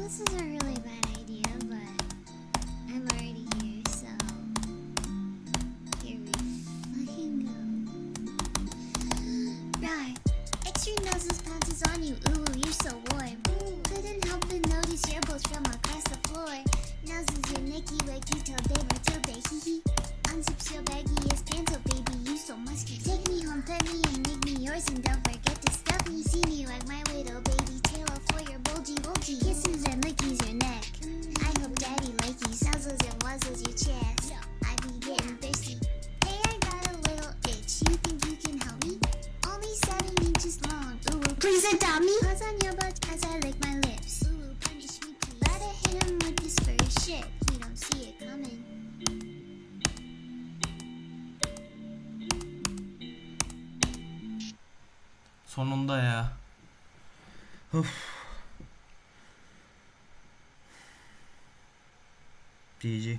this is a really bad idea, but I'm already here, so here we fucking go. Right, extra noses pounces on you. Ooh, you're so warm. Couldn't help but notice your both from across the floor. Noses your Nicky Wicky till day by till day. Hee hee. Unzips your baggiest pants, oh baby, you so musky. Take me home, pet me, and make me yours, and don't forget to stuff me. See me like my widow, baby, tail off for your bulgy. Kisses and lickies your neck. I hope daddy like you. Nuzzles and wuzzles your chest. I be getting thirsty. Hey, I got a little itch. You think you can help me? Only 7 inches long. Ooh, please adopt me. Pause on your butt as I lick my lips. Ooh, punish me, please. Gotta hit him with this first shit. You don't see it coming. Sonunda ya. Of. GG.